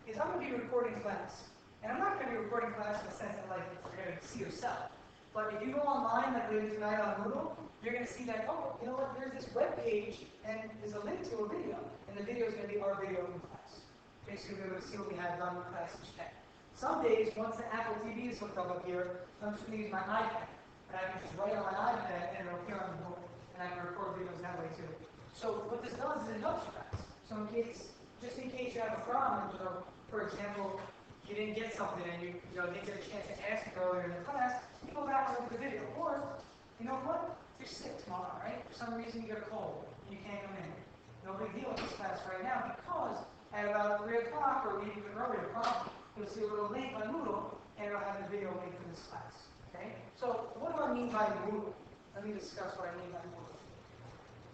is I'm going to be recording class. And I'm not going to be recording class in the sense that like you're going to see yourself. But if you go online like later tonight on Moodle, you're going to see that, oh, you know what, there's this web page and there's a link to a video. And the video is going to be our video in class. Basically, we're going to see what we have done in class each day. Some days, once the Apple TV is hooked up here, I'm just going to use my iPad. And I can just write on my iPad and it'll appear on the board. And I can record videos that way too. So what this does is it helps you guys. So just in case you have a problem, for example, you didn't get something and you didn't get a chance to ask it earlier in the class, you go back and look at the video. Or, you know what? You're sick tomorrow, right? For some reason you get a cold and you can't come in. No big deal in this class right now because at about 3 o'clock or maybe even earlier, you'll see a little link on Moodle and it'll have the video link for this class. Okay? So what do I mean by Moodle? Let me discuss what I mean by Moodle.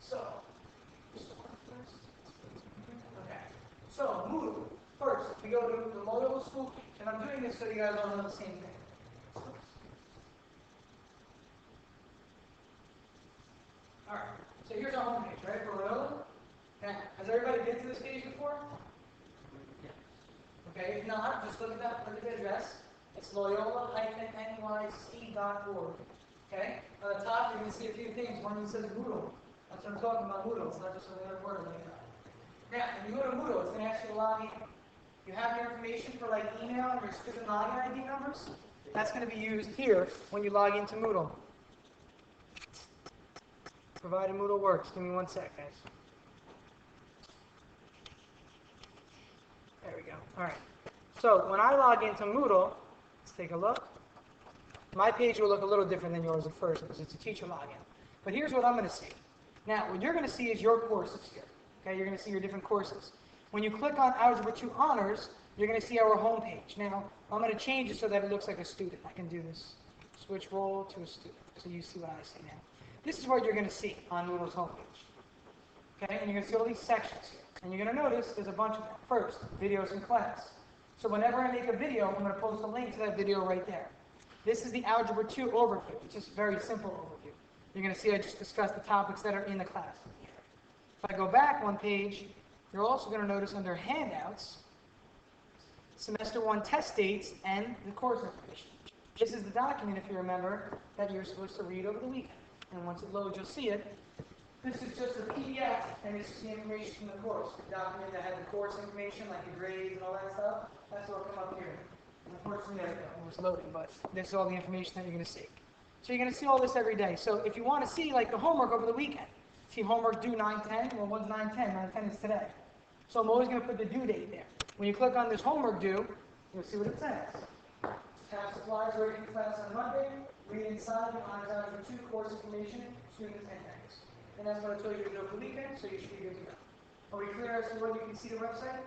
So, Moodle. First, we go to the Loyola School, and I'm doing this so you guys all know the same thing. Alright, so here's our homepage, right, for Loyola. Now, has everybody been to this page before? Okay, if not, just look at the address. It's loyola-nyc.org. Okay? On the top, you're going to see a few things. One that says Moodle. That's what I'm talking about, Moodle. It's not just another word like that. Now, when you go to Moodle, it's going to ask you to log in. You have your information for like email and your student login ID numbers. That's going to be used here when you log into Moodle. Provided Moodle works. Give me 1 sec, guys. There we go. All right. So when I log into Moodle, let's take a look. My page will look a little different than yours at first because it's a teacher login. But here's what I'm going to see. Now, what you're going to see is your courses here. Okay, you're going to see your different courses. When you click on Algebra 2 Honors, you're going to see our home page. Now, I'm going to change it so that it looks like a student. I can do this. Switch role to a student so you see what I see now. This is what you're going to see on Moodle's homepage. Okay, and you're going to see all these sections here. And you're going to notice there's a bunch of them. First, videos in class. So whenever I make a video, I'm going to post a link to that video right there. This is the Algebra 2 overview. It's just a very simple overview. You're going to see I just discussed the topics that are in the class. If I go back one page, you're also going to notice under handouts, semester 1 test dates and the course information. This is the document, if you remember, that you're supposed to read over the weekend. And once it loads, you'll see it. This is just a PDF, and this is the information from the course. The document that had the course information, like the grades and all that stuff, that's what will come up here. And unfortunately, it was loading, but this is all the information that you're going to see. So you're going to see all this every day. So if you want to see, like, the homework over the weekend, see homework due 9/10, well, when's 9/10? 9/10 is today. So I'm always going to put the due date there. When you click on this homework due, you'll see what it says. Have supplies ready for class on Monday. Read inside and honors Algebra 2 course information, student attendance. And that's what I told you to do over the weekend, so you should be good to go. Are we clear as to where you can see the website?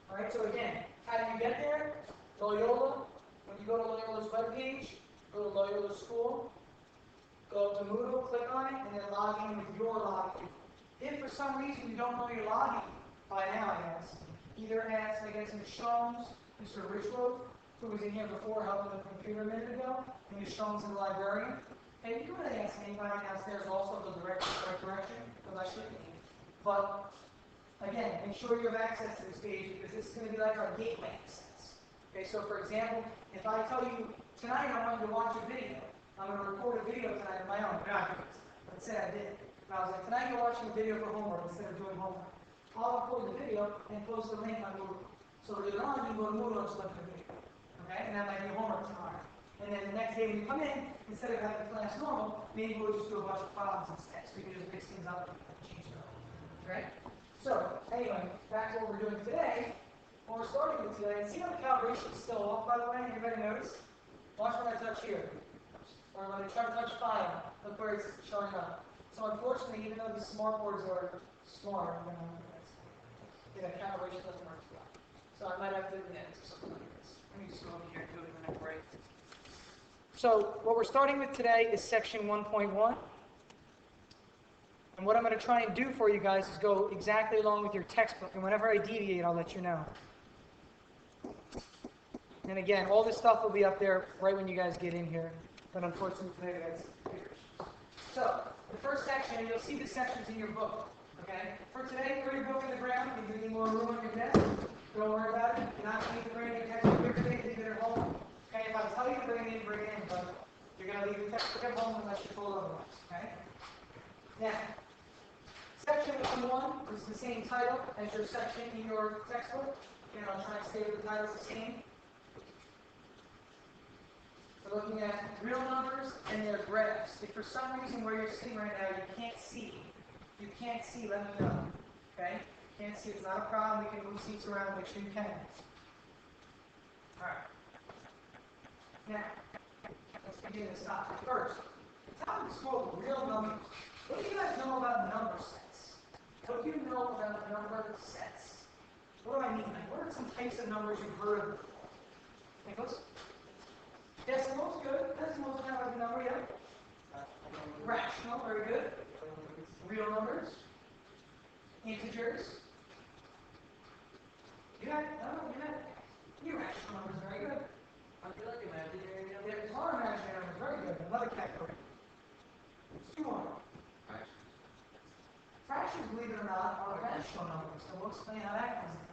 All right, so again, how do you get there? Loyola. When you go to Loyola's webpage, go to Loyola School, go to Moodle, click on it, and then log in with your login. If for some reason you don't know your login, by now I guess, either ask, I guess, Ms. Shones, Mr. Richroth, who was in here before helping with the computer a minute ago, and Ms. Shones and the librarian. And you can really ask anybody downstairs also the right direction, because I shouldn't. But again, make sure you have access to this page because this is going to be like our gateway access. Okay, so for example, if I tell you tonight I want you to watch a video, I'm going to record a video tonight of my own. Let's say I did. But I was like, tonight you're watching a video for homework instead of doing homework. I'll record the video and post the link on Moodle. So later on, you can go to Moodle and just look at the video. Okay, and that might be homework tomorrow. And then the next day when you come in, instead of having class normal, maybe we'll just do a bunch of problems instead. So we can just mix things up and change it up. Right? So, anyway, back to what we're doing today. What we're starting with today, and see how the calibration is still off, by the way? Anybody notice? Watch when I touch here. Or when I try to touch file, look where it's showing up. So unfortunately, even though the smart boards are smart, the calibration doesn't work well. So I might have to do that to something like this. Let me just go over here and do it in a break. So what we're starting with today is section 1.1. And what I'm going to try and do for you guys is go exactly along with your textbook. And whenever I deviate, I'll let you know. And again, all this stuff will be up there right when you guys get in here. But unfortunately today, that's figures. So the first section, you'll see the sections in your book. Okay? For today, throw your book in the ground. If you need more room on your desk, don't worry about it. You're not going to leave your textbook at home unless you're told otherwise, okay? Now, section 1 is the same title as your section in your textbook. Again, I'll try and stay with the titles the same. We're looking at real numbers and their graphs. If for some reason where you're sitting right now you can't see, let me know. Okay? Can't see, it's not a problem. We can move seats around, make sure you can. Alright. Now, let's begin this topic. First, the topic is called real numbers. What do you guys know about number sets? What do you know about number sets? What do I mean? What are some types of numbers you've heard of before? Nicholas? Decimals, good. Decimals kind of like a number, yeah? Rational, very good. Real numbers. Integers. Irrational numbers, very good. I feel like imaginary numbers. There are imaginary numbers, very good. Another category. 2 more. Fractions, believe it or not, are rational numbers. So we'll explain how that comes in.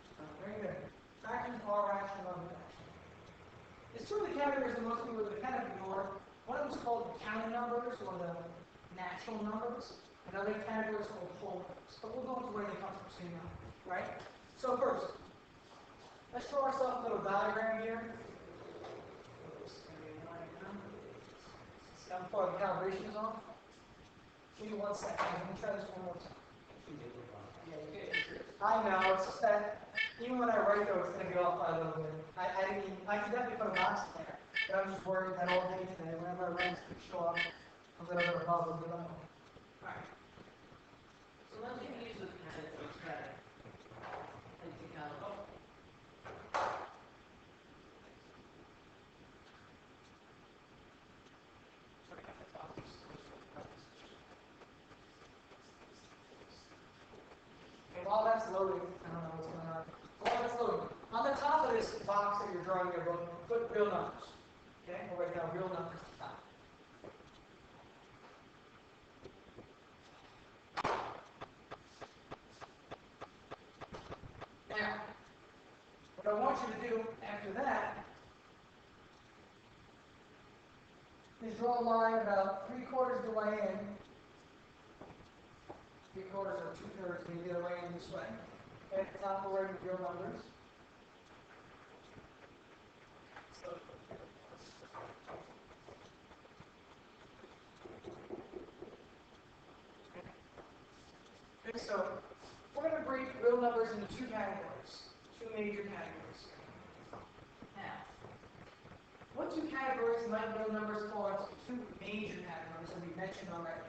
Very good. Fractions are rational numbers. There's 2 of the categories that most people would kind of ignore. One of them is called the counting numbers or the natural numbers. Another category is called whole numbers. But we'll go into where they come from soon now. Right? So first, let's draw ourselves a little diagram here. See how far the calibration is on? Give me 1 second. Let me try this one more time. I know, it's just that even when I write though, it's going to be off by a little bit. I could definitely put a box in there, but I'm just worried that all day today, whenever I write, it's going to show up a little bit above or below. Alright. So let's use this kind of static. And to count up. While that's loading, I don't know what's going on. While that's loading, on the top of this box that you're drawing your book, put real numbers. Okay? We'll write down real numbers at the top. Now, what I want you to do after that is draw a line about 3/4 the way in. 3/4 or 2/3, maybe the way in this way. Okay, at the top we're writing real numbers. Okay, so we're going to break real numbers into 2 categories, 2 major categories. Now, what 2 categories might real numbers fall into? 2 major categories that we mentioned already.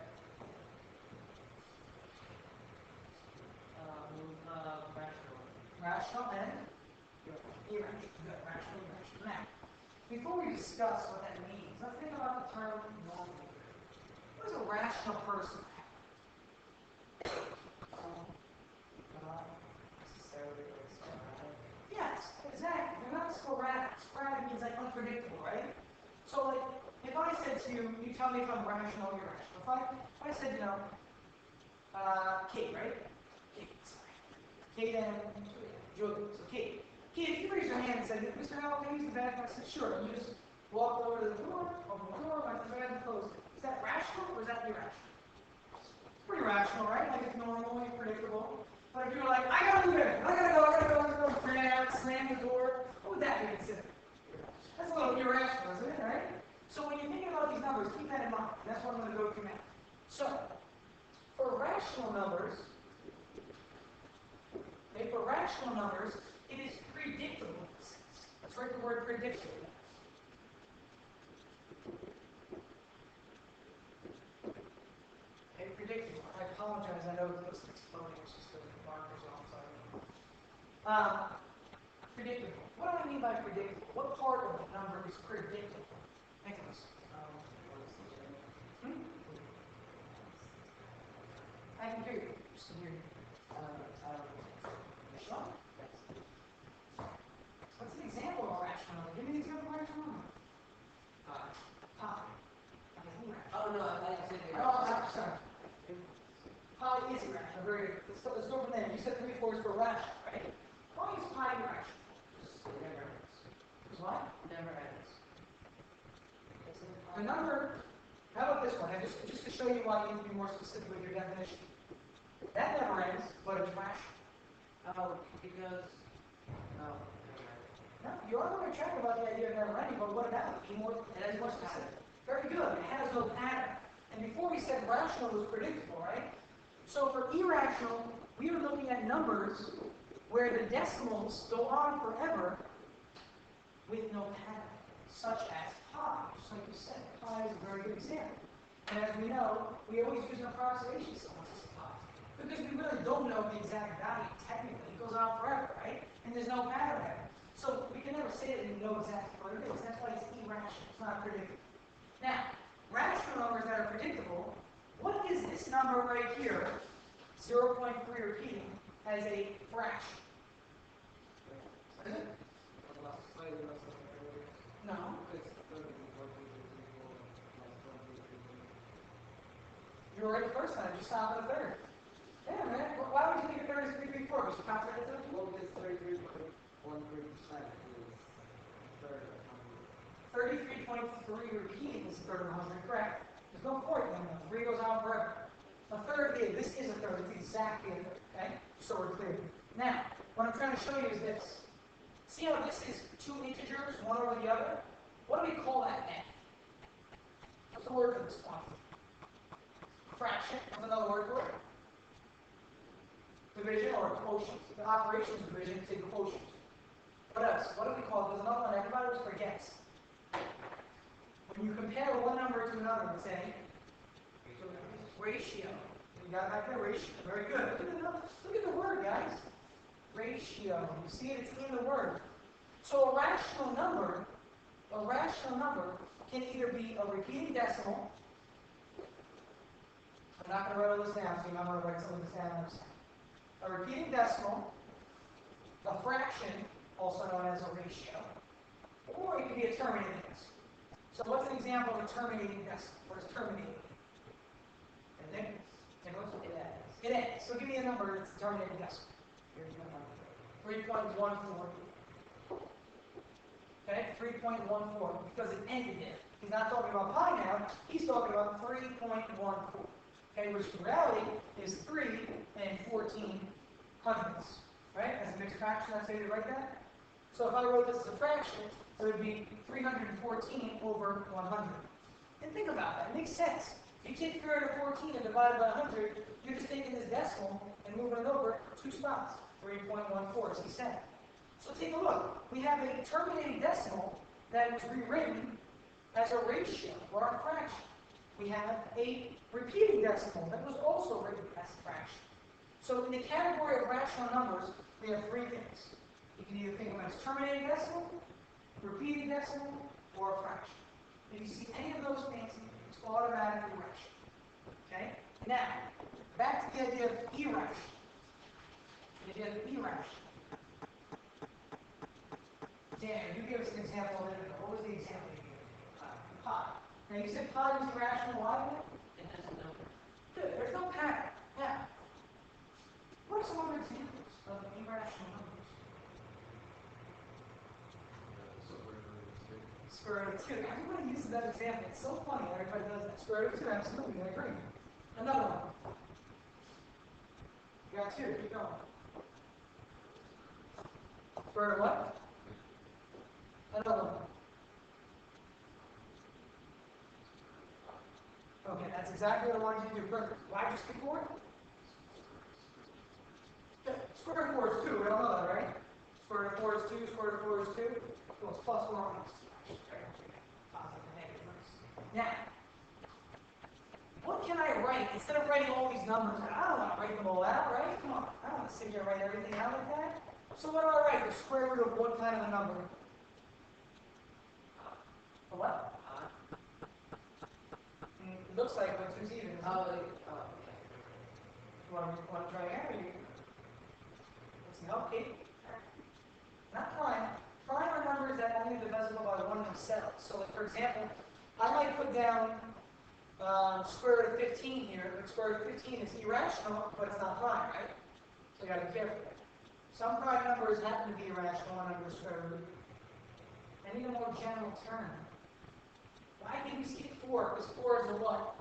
Rational and irrational. Good. Rational, irrational. Now, before we discuss what that means, let's think about the term normal. What does a rational person have? Not necessarily sporadic. Yes, exactly. They're not sporadic. Sporadic means like unpredictable, right? So like, if I said to you, you tell me if I'm rational or irrational. If I said, Kate, right? Kate, sorry. Kate and Julie. So Kate. Kate, if you raise your hand and said, Mr. Howell, can I use the bathroom? I said, sure. And you just walked over to the door, opened the door, went to the bathroom, closed it. Is that rational or is that irrational? It's pretty rational, right? Like it's normal and predictable. But if you were like, I gotta move in, I gotta go, ran out, slam the door, what would that be considered? That's a little irrational, isn't it, right? So when you're thinking about these numbers, keep that in mind. That's what I'm going to go through now. So, for rational numbers, it is predictable. Let's write the word predictable. Okay, predictable. I apologize, I know this is exploding, it's just the markers on, sorry. Predictable. What do I mean by predictable? What part of the number is predictable? Nicholas. I can hear you. Just can hear you. Sure. What's an example of a rational number? Give me an example of a rational number. Pi. Oh no, I said it. Oh, I'm sorry. Pi is irrational. Very good. Let's go from there. You said 3/4 for rational, right? Why is pi irrational? Never ends. What? Never ends. The number How about this one? And just to show you why you need to be more specific with your definition. That never ends, but it's rational. Oh, because, oh, No, you are on the track about the idea of never ending, but what about it? Be more, it has more specific. Very good. It has no pattern. And before we said rational was predictable, right? So for irrational, we are looking at numbers where the decimals go on forever with no pattern, such as pi, just like you said. Pi is a very good example. And as we know, we always use an approximation symbol to pi, because we really don't know the exact value technically. It goes on forever, right? And there's no pattern there. So we can never say that we know exactly what it is. That's why it's irrational. It's not predictable. Now, rational numbers that are predictable, what is this number right here, 0.3 repeating, as a fraction? Is it? No. You were right the first time. You stop at a third. Yeah, man. Why would you think a third is 3 3 4? Was you confident that? well, because 33.13% is a third of 33.3 repeating is a third of 100, correct? There's no point in that. 3 goes on forever. A third is, this is a third. It's exactly a third, okay? So we're clear. Now, what I'm trying to show you is this. See how this is two integers, one over the other? What do we call that now? What's the word for this quantity? Fraction. What's another word for it? Division or quotient. The operations division is a quotient. What else? What do we call it? There's another one everybody always forgets. When you compare one number to another, we say ratio. You got that there? Ratio. Very good. Look at the word, guys. Ratio. You see it? It's in the word. So a rational number can either be a repeating decimal. I'm not going to write all this down, so you might want to write some of this down. A repeating decimal, a fraction, also known as a ratio, or it could be a terminating decimal. So what's an example of a terminating decimal? What is terminating? Anything? It ends. So give me a number that's a terminating decimal. 3.14. Okay, 3.14, because it ended there. He's not talking about pi now, he's talking about 3.14. Okay, which in reality is 3 and 14 hundredths. Right? As a mixed fraction, that's how you write that. So if I wrote this as a fraction, it would be 314 over 100. And think about that, it makes sense. If you take 314 and divide it by 100, you're just taking this decimal and moving it over 2 spots. 3.14, as he said. So take a look. We have a terminating decimal that was rewritten as a ratio or a fraction. We have a repeating decimal that was also written as a fraction. So in the category of rational numbers, we have 3 things. You can either think of them as terminating decimal, repeating decimal, or a fraction. If you see any of those things, it's automatically rational. Okay? Now, back to the idea of irrational. The idea of irrational. Dan, you gave us an example a minute ago. What was the example you gave? Pi. Now you said pi was irrational. Why? It has a number. Good. There's no pattern. Now, what are some other examples of irrational numbers? Square root of 2. Everybody uses that example. It's so funny. Everybody does that. Square root of 2. Absolutely. I agree. Another one. You got 2. Keep going. Square root of what? Another one. Okay, that's exactly what I wanted you to do. Perfect. Why just skip forward? Square root of 4 is 2. We all know that, right? Square root of 4 is 2. Square root of 4 is 2. Well, it's plus 1 minus 2. Positive and negative. Now, what can I write? Instead of writing all these numbers, I don't want to write them all out, right? Come on. I don't want to sit here and write everything out like that. So what do I write? The square root of what kind of a number? A what? It looks like when 2's even. Okay. You want to try again? Let's see. Okay. Not prime. Prime are numbers that only divisible by 1 themselves. So, like, for example, I might put down square root of 15 here, but square root of 15 is irrational, but it's not prime, right? So you got to be careful. Some prime numbers happen to be irrational under square root. I need a more general term. Why did we skip 4? Because 4 is a what?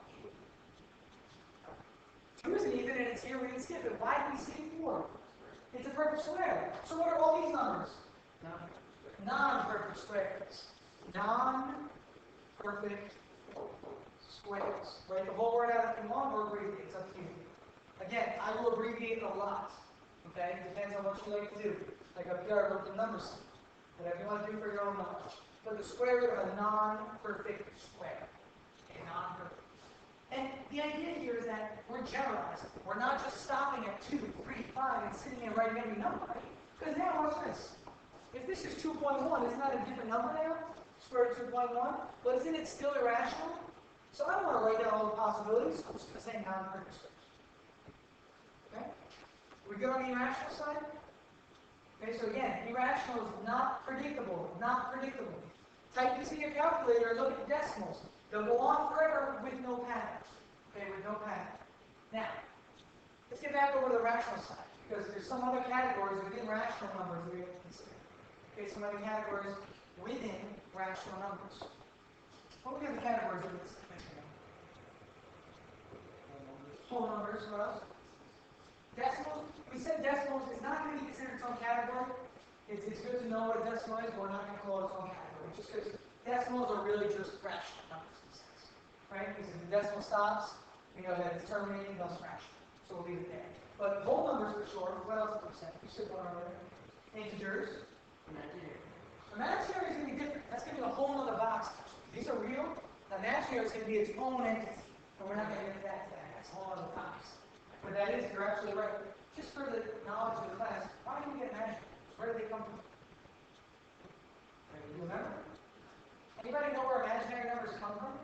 2 isn't even, and it's here, we didn't skip it. Why did we skip 4? It's a perfect square. So what are all these numbers? Non-perfect squares. Non-perfect squares. Write the whole word out if you want, or abbreviate. It's up to you. Again, I will abbreviate a lot. Okay? It depends on what you like to do. Like up here, I wrote the numbers. Whatever you want to do for your own knowledge. But the square root of a non-perfect square. A non-perfect. And the idea here is that we're generalizing. We're not just stopping at 2, 3, 5 and sitting there writing every number. Because now, watch this. If this is 2.1, isn't that a different number now? Square root of 2.1? But isn't it still irrational? So I don't want to write down all the possibilities. I'm just going to say non-perfect squares. Okay? We good on the irrational side? Okay, so again, irrational is not predictable. Not predictable. Type this in your calculator and look at the decimals. They'll go on forever with no pattern. Okay, with no pattern. Now, let's get back over to the rational side, because there's some other categories within rational numbers we have to consider. Okay, some other categories within rational numbers. What were the other categories of this? Whole numbers, what else? Decimals. We said decimals is not going to be considered its own category. It's good to know what a decimal is, but we're not going to call it its own category. Just because decimals are really just rational numbers in a sense. Right? Because if the decimal stops, we know that it's terminating, thus rational. So we'll leave it there. But whole numbers for sure. What else did we say? You said one over there. Integers. Imaginary is going to be different. That's going to be a whole other box. These are real. Imaginary is going to be its own entity. And we're not going to get that today. That's a whole other box. But that is, you're absolutely right. Just for the knowledge of the class, why do we get imaginary? Where do they come from? You remember? Anybody know where imaginary numbers come from?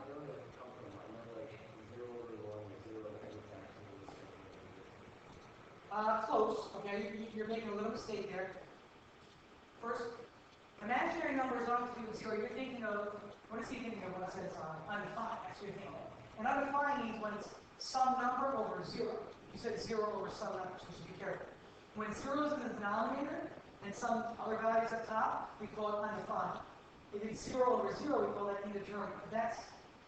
Close. Okay, you're making a little mistake there. First, imaginary numbers don't have to do with 0. You're thinking of, what is he thinking of when it says undefined? That's what you're thinking of. And undefined means when it's some number over 0. You said 0 over some numbers, so you should be careful. When 0 is in the denominator, and some other values up top, we call it undefined. If it's 0 over 0, we call that indeterminate. But that's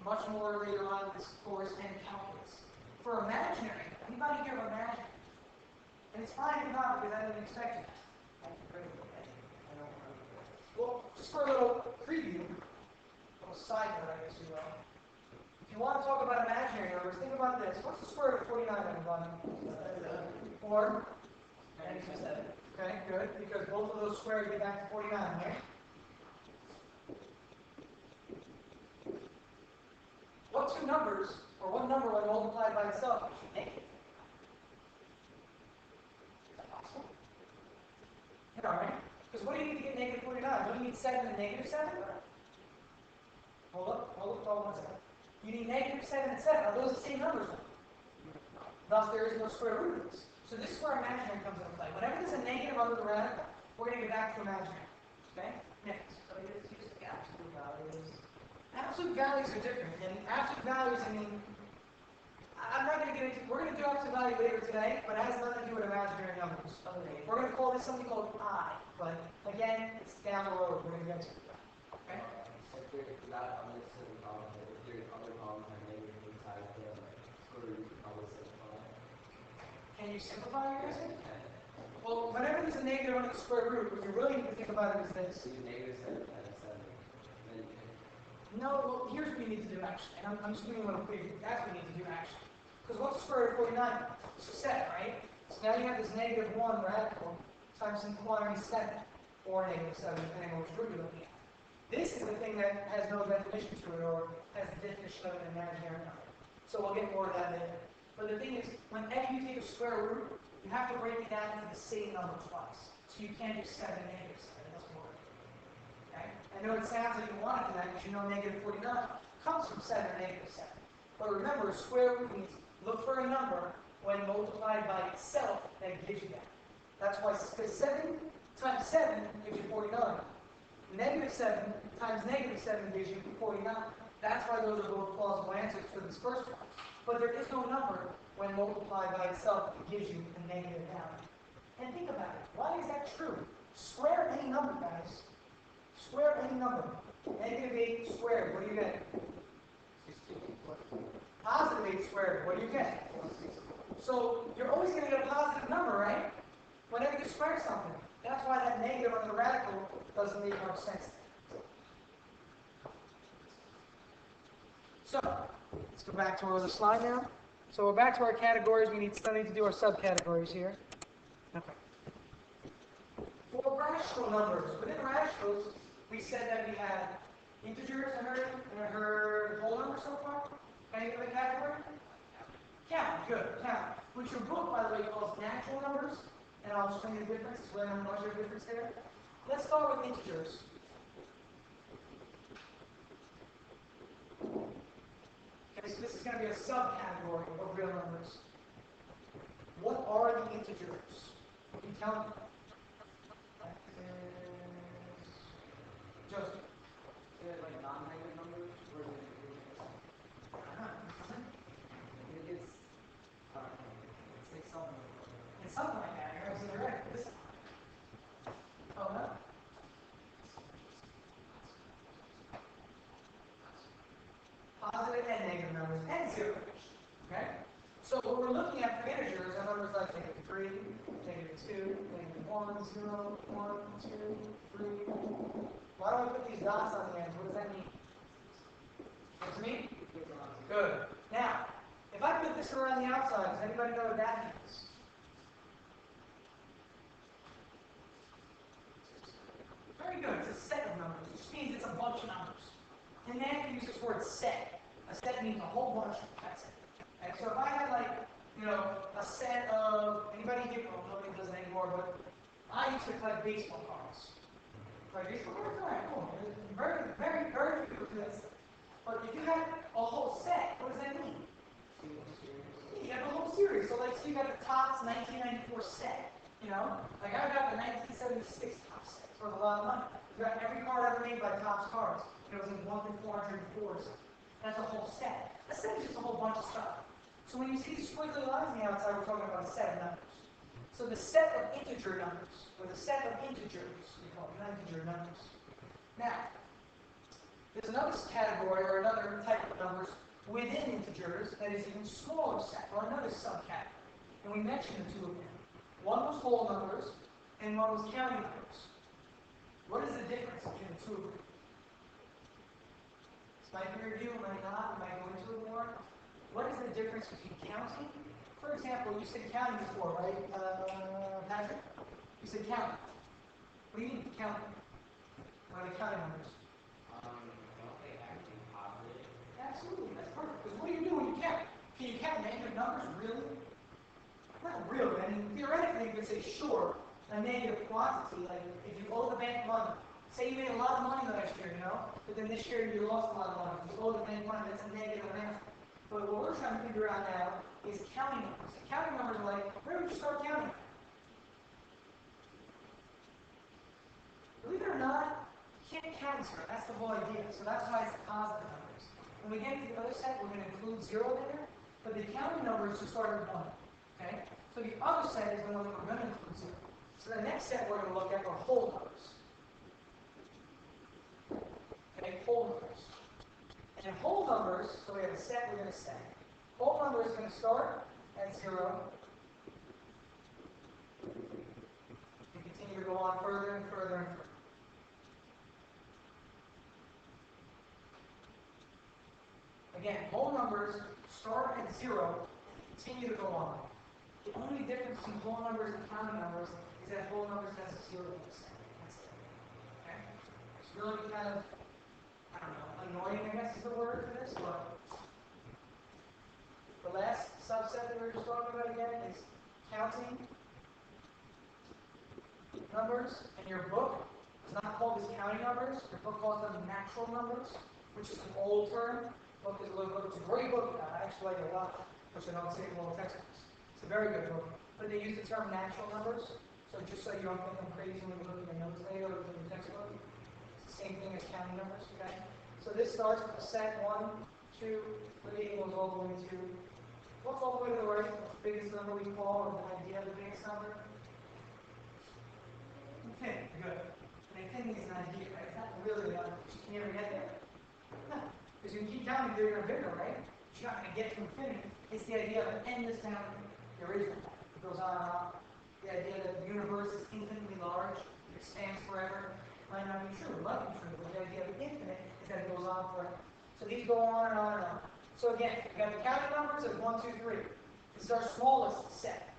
much more later on in this course and calculus. For imaginary, anybody here of imaginary? And it's fine if not, because I didn't expect it. Well, just for a little preview, a little side note, I guess you will. If you want to talk about imaginary numbers, think about this. What's the square root of 49, everybody? 4? 97. Okay, good, because both of those squares get back to 49, right? What two numbers, or what number when multiplied by itself, is negative? Is that possible? Yeah, right? Because what do you need to get negative 49? Don't you need 7 and negative 7? Hold up, hold 1 second. You need negative 7 and 7. Are those the same numbers? Thus, there is no square root of this. So this is where imaginary comes into play. Whenever there's a negative under the radical, we're going to get back to imaginary. Okay? Next. So you just use the absolute values. Absolute values are different. And absolute values, I mean, I'm not going to get into, we're going to do absolute value later today, but it has nothing to do with imaginary numbers. Okay. We're going to call this something called I. But again, it's down the road. We're going to get to it. Okay? If there's not on this certain column, if there's other columns and maybe inside the square root, probably simplify. Can you simplify your answer? Well, whenever there's a negative under the square root, what you really need to think about it is this. So you negative 7 times 7. Then you can. No, well, here's what you need to do actually. And I'm just giving you a little preview. That's what you need to do actually. Because what's the square root of 49? It's 7, right? So now you have this negative 1 radical times some quantity 7. Or negative 7, depending on which root you're looking at. This is the thing that has no definition to it, or has the definition of an imaginary number. So we'll get more of that later. But the thing is, whenever you take a square root, you have to break it down into the same number twice. So you can't do 7 and negative 7. It doesn't work. Okay? I know it sounds like you want to do that, because you know negative 49 comes from 7 or negative 7. But remember, square root means look for a number when multiplied by itself that gives you that. That's why 7 times 7 gives you 49. Negative 7 times negative 7 gives you 49. That's why those are both plausible answers for this first one. But there is no number when multiplied by itself that gives you a negative value. And think about it. Why is that true? Square any number, guys. Square any number. Negative 8 squared. What do you get? Positive 8 squared, what do you get? So you're always going to get a positive number, right? Whenever you square something. That's why that negative on the radical doesn't make much sense. So, let's go back to our other slide now. So we're back to our categories. We still need to do our subcategories here. Okay. For rational numbers, within rationals, we said that we had integers, I heard whole numbers so far. Any other category? Count, good, count. Which your book, by the way, calls natural numbers, and I'll explain the difference, explain how much of a difference there. Let's start with integers. Okay, so this is going to be a subcategory of real numbers. What are the integers? Can you tell me? Joseph. Is it like non-negative numbers or is it it's something. It's something like that. You're absolutely right. This. Oh no. Positive and negative numbers and zeros. Okay? So what we're looking at for integers are numbers like -3, -2, -1, 0, 1, 2, 3. Why don't we put these dots on the ends? What does that mean? What does it mean? Good. Now, if I put this around the outside, does anybody know what that means? Very good. It's a set of numbers, which means it's a bunch of numbers. And then we use this word set. A set means a whole bunch. That's it. Okay, so if I had a set of, anybody here, well, nobody does it anymore, but I used to collect baseball cards. Like baseball cards? All right, cool. Very, very, very few do this. But if you have a whole set, what does that mean? You have a whole series. So you got the Topps 1994 set. Like I got the 1976 Topps set. It's worth a lot of money. You got every card ever made by Topps cards. It was in 1 through 404. That's a whole set. A set is just a whole bunch of stuff. So when you see these squiggly lines on the outside, we're talking about a set of numbers. So the set of integer numbers, or the set of integers, we call them integer numbers. Now, there's another category or another type of numbers within integers that is even smaller set, or another subcategory. And we mentioned the two of them. One was whole numbers, and one was counting numbers. What is the difference between the two of them? This might be a review, it might not, we might go into it more. What is the difference between counting? For example, you said counting before, right, Patrick? You said counting. What do you mean counting? What are the counting numbers? Don't they actually positive? Absolutely, that's perfect. Because what do you do when you count? Can you count negative numbers, really? Not really. I mean, theoretically, you could say, sure, a negative quantity, like if you owe the bank money, say you made a lot of money last year, but then this year you lost a lot of money. You owe the bank money, that's a negative amount. But what we're trying to figure out now is counting numbers. Counting numbers are like, where would you start counting? Believe it or not, you can't count zero. That's the whole idea. So that's why it's positive numbers. When we get into the other set, we're going to include zero there, but the counting numbers just start with 1. Okay? So the other set is the one that we're going to include zero. So the next set we're going to look at are whole numbers. Okay, whole numbers. And whole numbers, so we have a set, we're going to set. Whole number is going to start at 0. And continue to go on further and further and further. Again, whole numbers start at 0 and continue to go on. The only difference between whole numbers and counting numbers is that whole numbers has a 0 in the center. That's it. Okay? It's really kind of, I don't know, annoying, I guess is the word for this, but the last subset that we were just talking about again is counting numbers, and your book is not called as counting numbers. Your book calls them natural numbers, which is an old term. The book is a little book. It's a great book. I actually like it a lot, which I don't see in little textbooks. It's a very good book. But they use the term natural numbers, so just so you don't think I'm crazy when you look at your notes later or look at your textbook. It's the same thing as counting numbers, okay? So this starts with a set 1, 2, 3, goes all the way to, what's all the way to the right? What's the biggest number we call, or the idea of the biggest number? Infinity, good. And infinity is an idea, right? It's not really a number. Can you ever get there? No. Because you can keep counting bigger and bigger, right? trying to get to infinity. It's the idea of an endless boundary. There is none. It goes on and on. The idea that the universe is infinitely large, it expands forever, might not be true. It might be true, but the idea of infinite is that it goes on forever. So these go on and on and on. So again, we have the counting numbers of 1, 2, 3. This is our smallest set.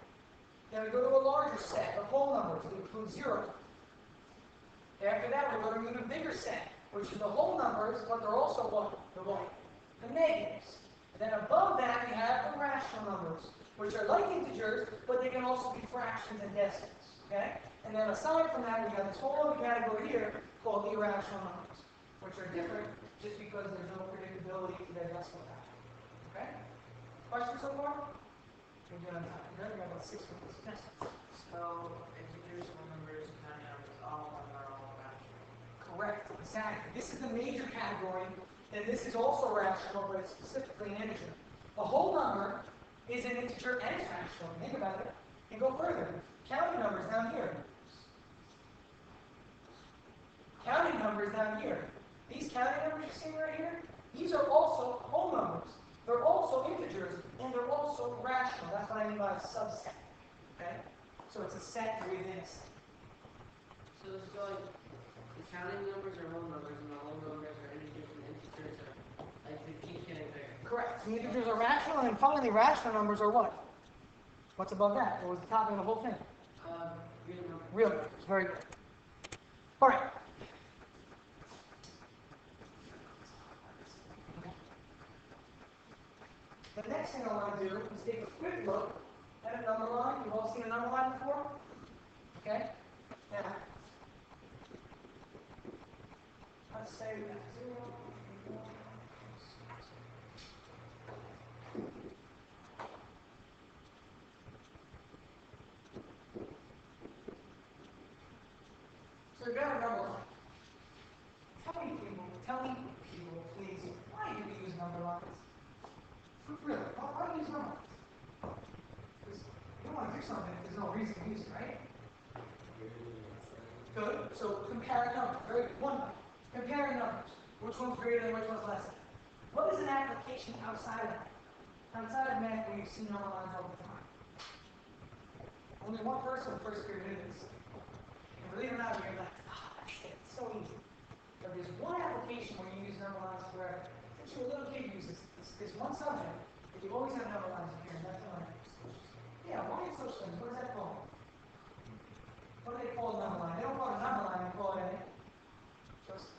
Then we go to a larger set of whole numbers that include 0. After that, we go to an even bigger set, which is the whole numbers, but they're also what? The negatives. Then above that, we have the rational numbers, which are like integers, but they can also be fractions and decimals. Okay? And then aside from that, we have this whole other category here called irrational numbers, which are different just because there's no predictability to their decimal value. Okay? Questions so far? We're good on time. Good? We got about 6 minutes. Yes. So, integers, whole numbers, counting numbers, all of them are all rational. Correct. Exactly. This is the major category, and this is also rational, but it's specifically an integer. A whole number is an integer and it's rational. Think about it. And go further. Counting numbers down here. Counting numbers down here. These counting numbers you're seeing right here, these are also whole numbers. They're also integers, and they're also rational. That's what I mean by a subset. Okay? So it's a set within a set. So this is like, the counting numbers are whole numbers, and the whole numbers are integers, and integers are, like, they keep getting bigger. Correct. The integers are rational, and then finally rational numbers are what? What's above that? What was the top of the whole thing? Real numbers. Real numbers. Very good. All right. The next thing I want to do is take a quick look at a number line. You've all seen a number line before? Okay? Now, let's say we got 0, 1, 6. So we've got a number line. Tell me people, please, why do we use number lines? Really, why do we use number lines? Because you don't want to do something if there's no reason to use it, right? Good. So comparing numbers. Very good. One. Comparing numbers. Which one's greater and which one's less than? What is an application outside of that? Outside of math, where you see number lines all the time. Only one person in the first period did this. And believe it or not, you're like, it's so easy. But there's one application where you use number lines forever. Since you're a little kid uses this one subject, that you always have number lines in here, and that's one. Yeah, why is such things? What is that called? What do they call a number line? They don't call it a number line, they call it just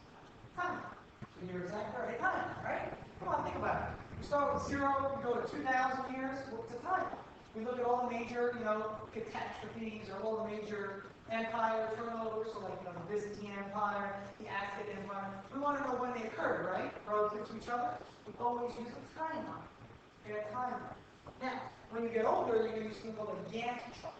time. So you're exactly right. Time, right? Come on, think about it. You start with 0, you go to 2,000 years, what's the time? We look at all the major, catastrophes or all the major empire turnovers, so like the Byzantine Empire, the Aztec Empire. We want to know when they occurred, right? Relative to each other. We always use a timeline. A timeline. Now, when you get older, you're going to use something called a Gantt chart.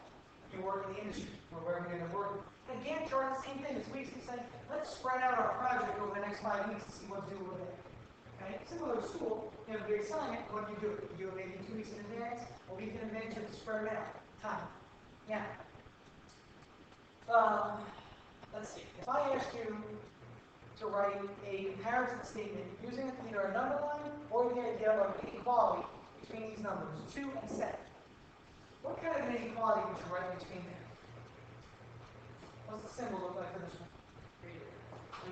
You work in the industry, or wherever you're going to work. A Gantt chart is the same thing. It's weekly saying, let's spread out our project over the next 5 weeks to see what's due with it. Okay? Similar to school, you have a big assignment, what do? You do it maybe 2 weeks in advance, a week in advance, you have to spread it out. Time. Now, let's see. If I asked you to write a comparison statement using either a number line or the idea of inequality between these numbers, 2 and 7, what kind of an inequality would you write between them? What's the symbol look like for this one?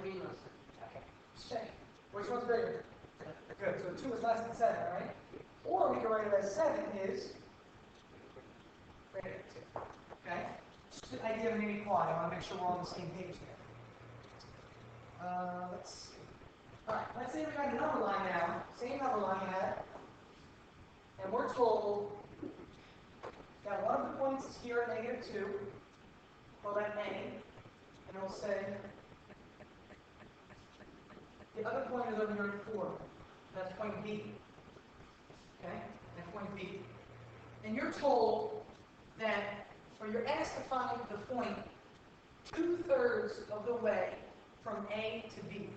Meaningless. Okay. Just check. Which one's bigger? Good. So 2 is less than 7, right? Or we can write it as 7 is greater than 2. Okay? Just the idea of an inequality. I want to make sure we're on the same page here. Let's see. Alright, let's say we got a number line now. Same number line you had. And we're told that one of the points is here at -2. Call that A. And we'll say the other point is over here at 4. That's point B. Okay? That's point B. And you're told that, or you're asked to find the point 2/3 of the way from A to B.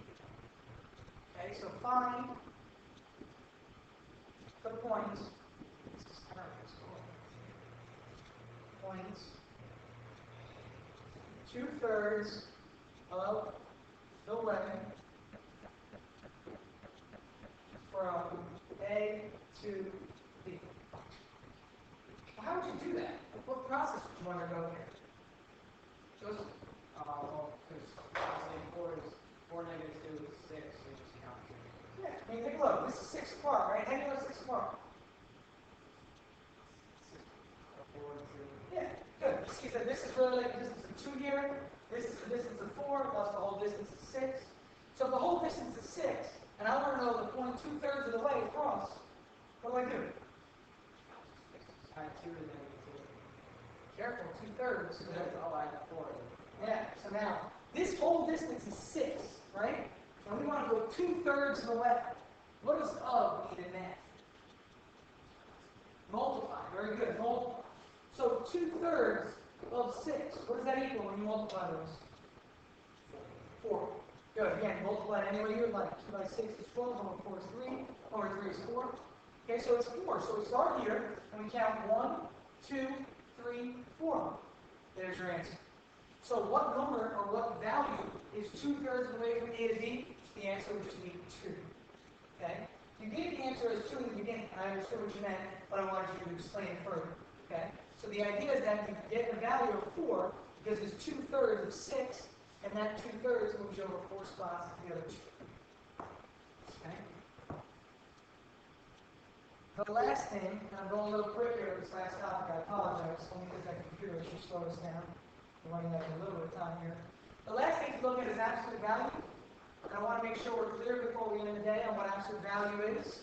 Okay, so find the points. Points 2/3 of the way from A to B. Well, how would you do that? What process would you undergo here? Joseph? Well, because obviously 4 negative 2 is 6, so you just count 2. Yeah, I mean, take a look. This is 6 apart, right? How do you know 6 apart? 4 and 2. Yeah, good. You see that this is really like the distance of 2 here. This is the distance of 4, plus the whole distance is 6. So if the whole distance is 6, and I want to know the point 2/3 of the way across, what do I do? Add 2 to negative Careful, 2/3. 2. So that's all I have 4. Yeah, so now, this whole distance is 6, right? And we want to go 2/3 of the way. What does of mean in math? Multiply. Very good, multiply. So 2/3 of 6, what does that equal when you multiply those? 4. Good, again, multiply it any way you would like. 2 by 6 is 12, over 4 is 3, over 3 is 4. Okay, so it's 4. So we start here, and we count 1, 2, 3, 4. There's your answer. So what number or what value is 2/3 of the way from A to B? The answer would just be 2. Okay? You gave the answer as 2 in the beginning, and I understood what you meant, but I wanted you to explain it further. Okay? So the idea is that you get the value of 4 because it's 2/3 of 6, and that 2/3 moves you over 4 spots to the other 2. Okay? The last thing, and I'm going a little quick here with this last topic, I apologize, only because that computer should slow us down. We're running out of a little bit of time here. The last thing to look at is absolute value. And I want to make sure we're clear before we end the day on what absolute value is.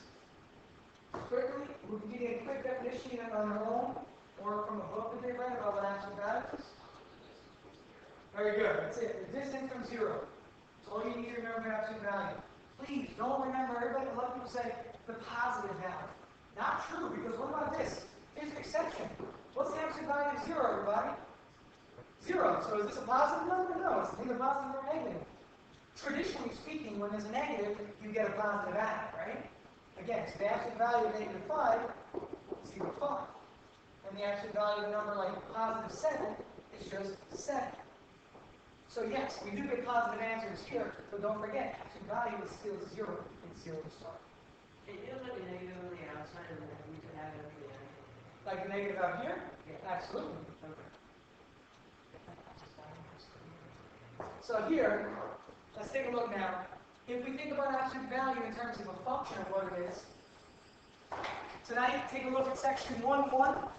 Quickly, we can give you a quick definition on our own, or from a book that they read about what absolute value is. Very good, that's it. The distance from 0. That's all you need to remember for absolute value. Please, don't remember, everybody, a lot of people say the positive value. Not true, because what about this? Here's an exception. What's the absolute value of 0, everybody? 0. So is this a positive number? No, it's neither positive nor negative. Traditionally speaking, when there's a negative, you get a positive add, right? Again, so the absolute value of -5 is equal to 5. And the absolute value of a number like positive 7 is just 7. So yes, we do get positive answers here, but don't forget, absolute value is still 0. It's 0 to start. It feels like a negative on the outside, and then we could have it at the end. Like the negative out here? Yeah. Absolutely. So here, let's take a look now. If we think about absolute value in terms of a function of what it is, tonight, take a look at section 1.1.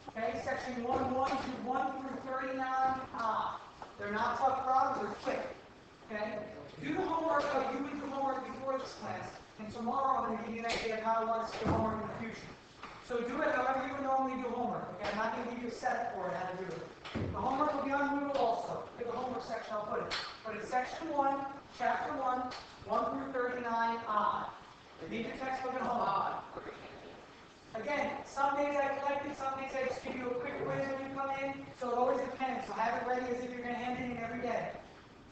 Okay, section 1.1 through 1 through 39. They're not tough problems, they're quick. Okay? Do the homework like you would do homework before this class, and tomorrow I'm going to give you an idea of how to want to do homework in the future. So do it however you would normally do homework. Okay, I'm not going to give you a set for it, how to do it. The homework will be on Moodle also. In the homework section, I'll put it. But it's section 1, chapter 1, 1 through 39, Read your textbook at home. Again, some days I collect it, some days I just give you a quick quiz when you come in, so it always depends. So have it ready as if you're going to hand it in every day.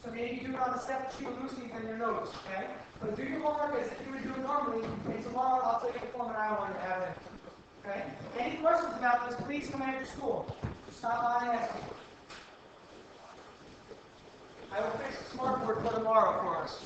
So maybe do it on a separate sheet of loose leaf in your notes, okay? But do your homework as if you would do it normally, and tomorrow I'll take the form and I want you to have it. Okay? Any questions about this, please come after school. Stop by and ask me. I will fix the smartboard for tomorrow for us.